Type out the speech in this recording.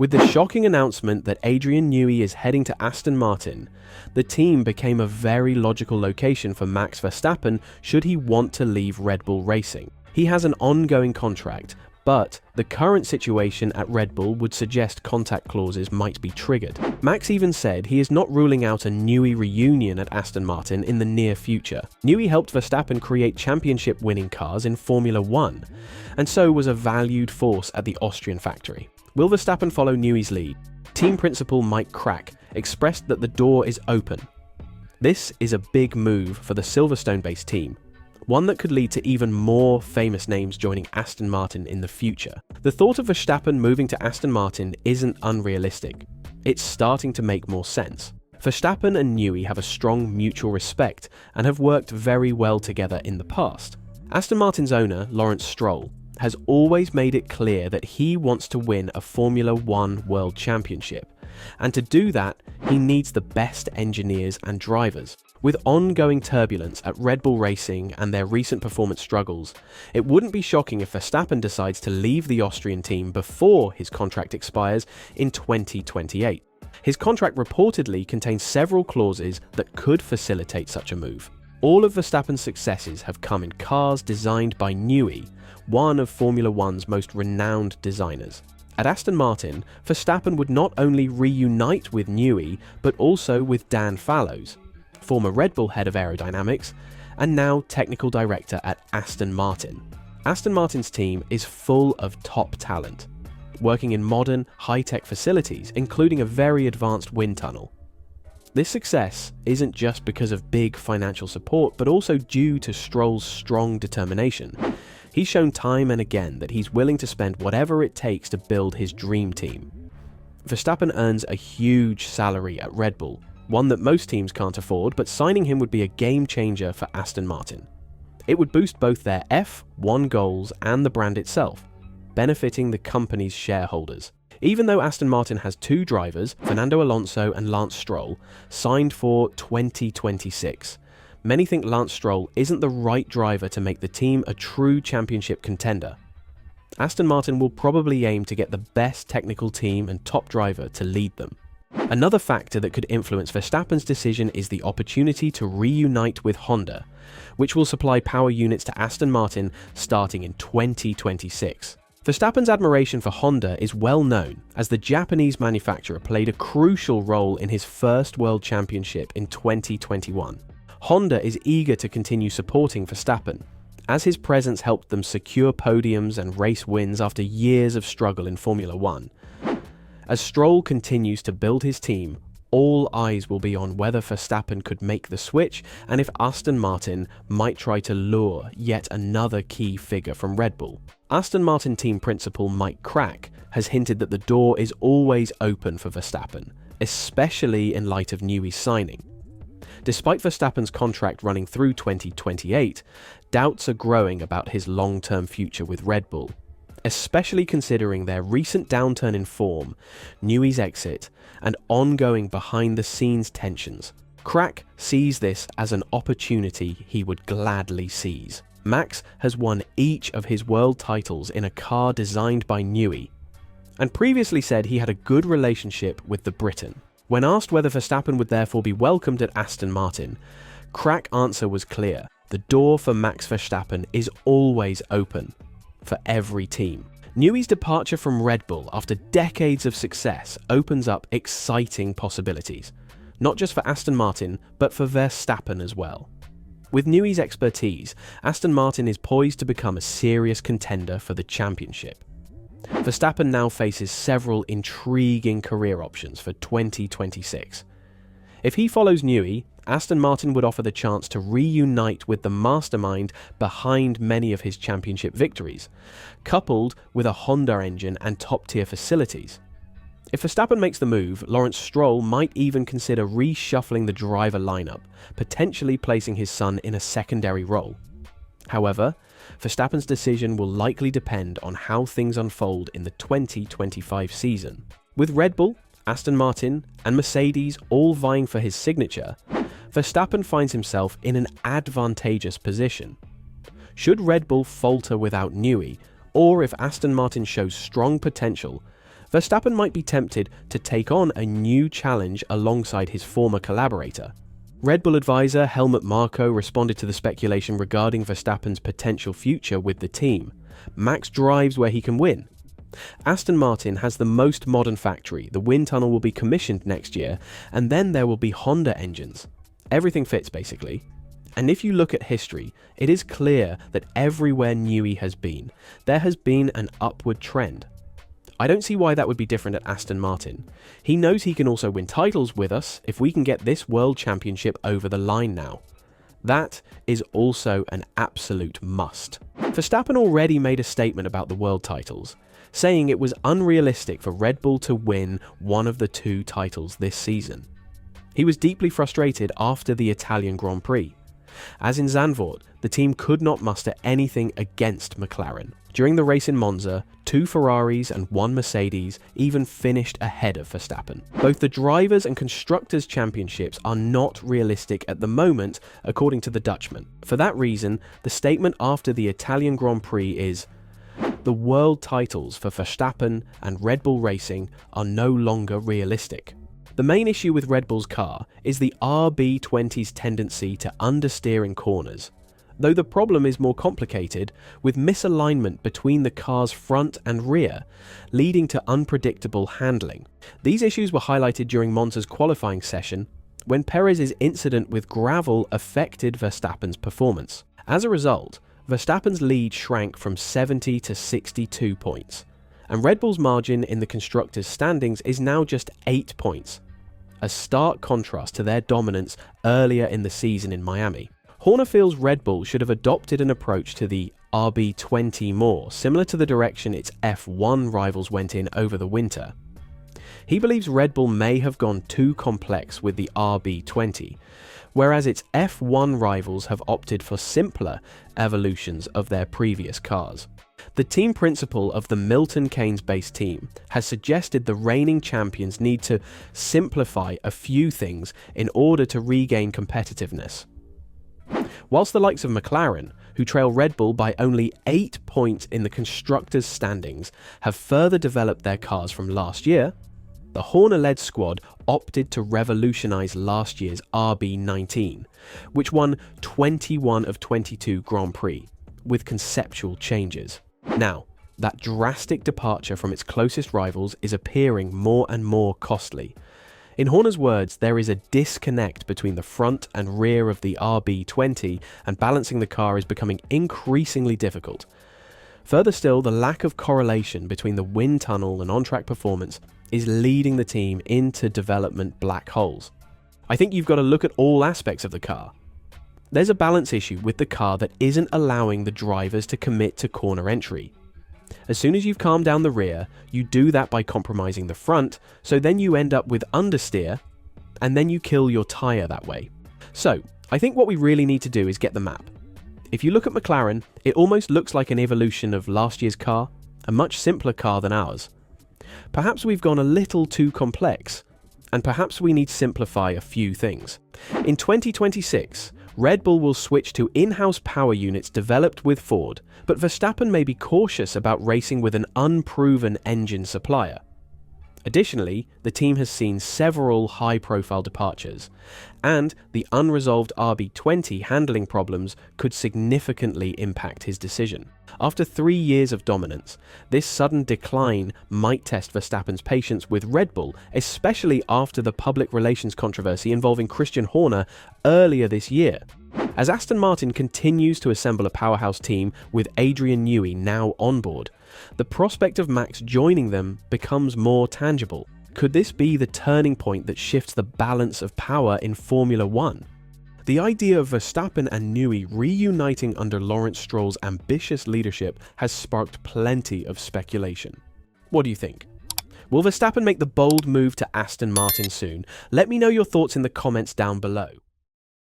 With the shocking announcement that Adrian Newey is heading to Aston Martin, the team became a very logical location for Max Verstappen should he want to leave Red Bull Racing. He has an ongoing contract, but the current situation at Red Bull would suggest contact clauses might be triggered. Max even said he is not ruling out a Newey reunion at Aston Martin in the near future. Newey helped Verstappen create championship-winning cars in Formula 1, and so was a valued force at the Austrian factory. Will Verstappen follow Newey's lead? Team principal Mike Crack expressed that the door is open. This is a big move for the Silverstone-based team, one that could lead to even more famous names joining Aston Martin in the future. The thought of Verstappen moving to Aston Martin isn't unrealistic. It's starting to make more sense. Verstappen and Newey have a strong mutual respect and have worked very well together in the past. Aston Martin's owner, Lawrence Stroll, has always made it clear that he wants to win a Formula 1 World Championship, and to do that, he needs the best engineers and drivers. With ongoing turbulence at Red Bull Racing and their recent performance struggles, it wouldn't be shocking if Verstappen decides to leave the Austrian team before his contract expires in 2028. His contract reportedly contains several clauses that could facilitate such a move. All of Verstappen's successes have come in cars designed by Newey, one of Formula 1's most renowned designers. At Aston Martin, Verstappen would not only reunite with Newey, but also with Dan Fallows, former Red Bull head of aerodynamics, and now technical director at Aston Martin. Aston Martin's team is full of top talent, working in modern, high-tech facilities, including a very advanced wind tunnel. This success isn't just because of big financial support, but also due to Stroll's strong determination. He's shown time and again that he's willing to spend whatever it takes to build his dream team. Verstappen earns a huge salary at Red Bull, one that most teams can't afford, but signing him would be a game changer for Aston Martin. It would boost both their F1 goals and the brand itself, benefiting the company's shareholders. Even though Aston Martin has two drivers, Fernando Alonso and Lance Stroll, signed for 2026, many think Lance Stroll isn't the right driver to make the team a true championship contender. Aston Martin will probably aim to get the best technical team and top driver to lead them. Another factor that could influence Verstappen's decision is the opportunity to reunite with Honda, which will supply power units to Aston Martin starting in 2026. Verstappen's admiration for Honda is well known, as the Japanese manufacturer played a crucial role in his first World Championship in 2021. Honda is eager to continue supporting Verstappen, as his presence helped them secure podiums and race wins after years of struggle in Formula 1. As Stroll continues to build his team, all eyes will be on whether Verstappen could make the switch and if Aston Martin might try to lure yet another key figure from Red Bull. Aston Martin team principal Mike Crack has hinted that the door is always open for Verstappen, especially in light of Newey's signing. Despite Verstappen's contract running through 2028, doubts are growing about his long-term future with Red Bull, especially considering their recent downturn in form, Newey's exit, and ongoing behind-the-scenes tensions. Crack sees this as an opportunity he would gladly seize. Max has won each of his world titles in a car designed by Newey, and previously said he had a good relationship with the Briton. When asked whether Verstappen would therefore be welcomed at Aston Martin, Crack's answer was clear. The door for Max Verstappen is always open for every team. Newey's departure from Red Bull after decades of success opens up exciting possibilities, not just for Aston Martin, but for Verstappen as well. With Newey's expertise, Aston Martin is poised to become a serious contender for the championship. Verstappen now faces several intriguing career options for 2026. If he follows Newey, Aston Martin would offer the chance to reunite with the mastermind behind many of his championship victories, coupled with a Honda engine and top-tier facilities. If Verstappen makes the move, Lawrence Stroll might even consider reshuffling the driver lineup, potentially placing his son in a secondary role. However, Verstappen's decision will likely depend on how things unfold in the 2025 season. With Red Bull, Aston Martin, and Mercedes all vying for his signature, Verstappen finds himself in an advantageous position. Should Red Bull falter without Newey, or if Aston Martin shows strong potential, Verstappen might be tempted to take on a new challenge alongside his former collaborator. Red Bull advisor Helmut Marko responded to the speculation regarding Verstappen's potential future with the team. Max drives where he can win. Aston Martin has the most modern factory, the wind tunnel will be commissioned next year, and then there will be Honda engines. Everything fits basically. And if you look at history, it is clear that everywhere Newey has been, there has been an upward trend. I don't see why that would be different at Aston Martin. He knows he can also win titles with us if we can get this World Championship over the line now. That is also an absolute must. Verstappen already made a statement about the world titles, saying it was unrealistic for Red Bull to win one of the two titles this season. He was deeply frustrated after the Italian Grand Prix. As in Zandvoort, the team could not muster anything against McLaren. During the race in Monza, 2 Ferraris and 1 Mercedes even finished ahead of Verstappen. Both the Drivers' and Constructors' Championships are not realistic at the moment, according to the Dutchman. For that reason, the statement after the Italian Grand Prix is, "The world titles for Verstappen and Red Bull Racing are no longer realistic." The main issue with Red Bull's car is the RB20's tendency to understeer in corners, though the problem is more complicated, with misalignment between the car's front and rear, leading to unpredictable handling. These issues were highlighted during Monza's qualifying session, when Perez's incident with gravel affected Verstappen's performance. As a result, Verstappen's lead shrank from 70 to 62 points, and Red Bull's margin in the constructors' standings is now just 8 points, a stark contrast to their dominance earlier in the season in Miami. Horner feels Red Bull should have adopted an approach to the RB20 more, similar to the direction its F1 rivals went in over the winter. He believes Red Bull may have gone too complex with the RB20, whereas its F1 rivals have opted for simpler evolutions of their previous cars. The team principal of the Milton Keynes-based team has suggested the reigning champions need to simplify a few things in order to regain competitiveness. Whilst the likes of McLaren, who trail Red Bull by only 8 points in the constructors' standings, have further developed their cars from last year, the Horner-led squad opted to revolutionise last year's RB19, which won 21 of 22 Grand Prix, with conceptual changes. Now, that drastic departure from its closest rivals is appearing more and more costly. In Horner's words, there is a disconnect between the front and rear of the RB20, and balancing the car is becoming increasingly difficult. Further still, the lack of correlation between the wind tunnel and on-track performance is leading the team into development black holes. I think you've got to look at all aspects of the car. There's a balance issue with the car that isn't allowing the drivers to commit to corner entry. As soon as you've calmed down the rear, you do that by compromising the front, so then you end up with understeer, and then you kill your tyre that way. So, I think what we really need to do is get the map. If you look at McLaren, it almost looks like an evolution of last year's car, a much simpler car than ours. Perhaps we've gone a little too complex, and perhaps we need to simplify a few things. In 2026, Red Bull will switch to in-house power units developed with Ford, but Verstappen may be cautious about racing with an unproven engine supplier. Additionally, the team has seen several high-profile departures, and the unresolved RB20 handling problems could significantly impact his decision. After 3 years of dominance, this sudden decline might test Verstappen's patience with Red Bull, especially after the public relations controversy involving Christian Horner earlier this year. As Aston Martin continues to assemble a powerhouse team with Adrian Newey now on board, the prospect of Max joining them becomes more tangible. Could this be the turning point that shifts the balance of power in Formula One? The idea of Verstappen and Newey reuniting under Lawrence Stroll's ambitious leadership has sparked plenty of speculation. What do you think? Will Verstappen make the bold move to Aston Martin soon? Let me know your thoughts in the comments down below.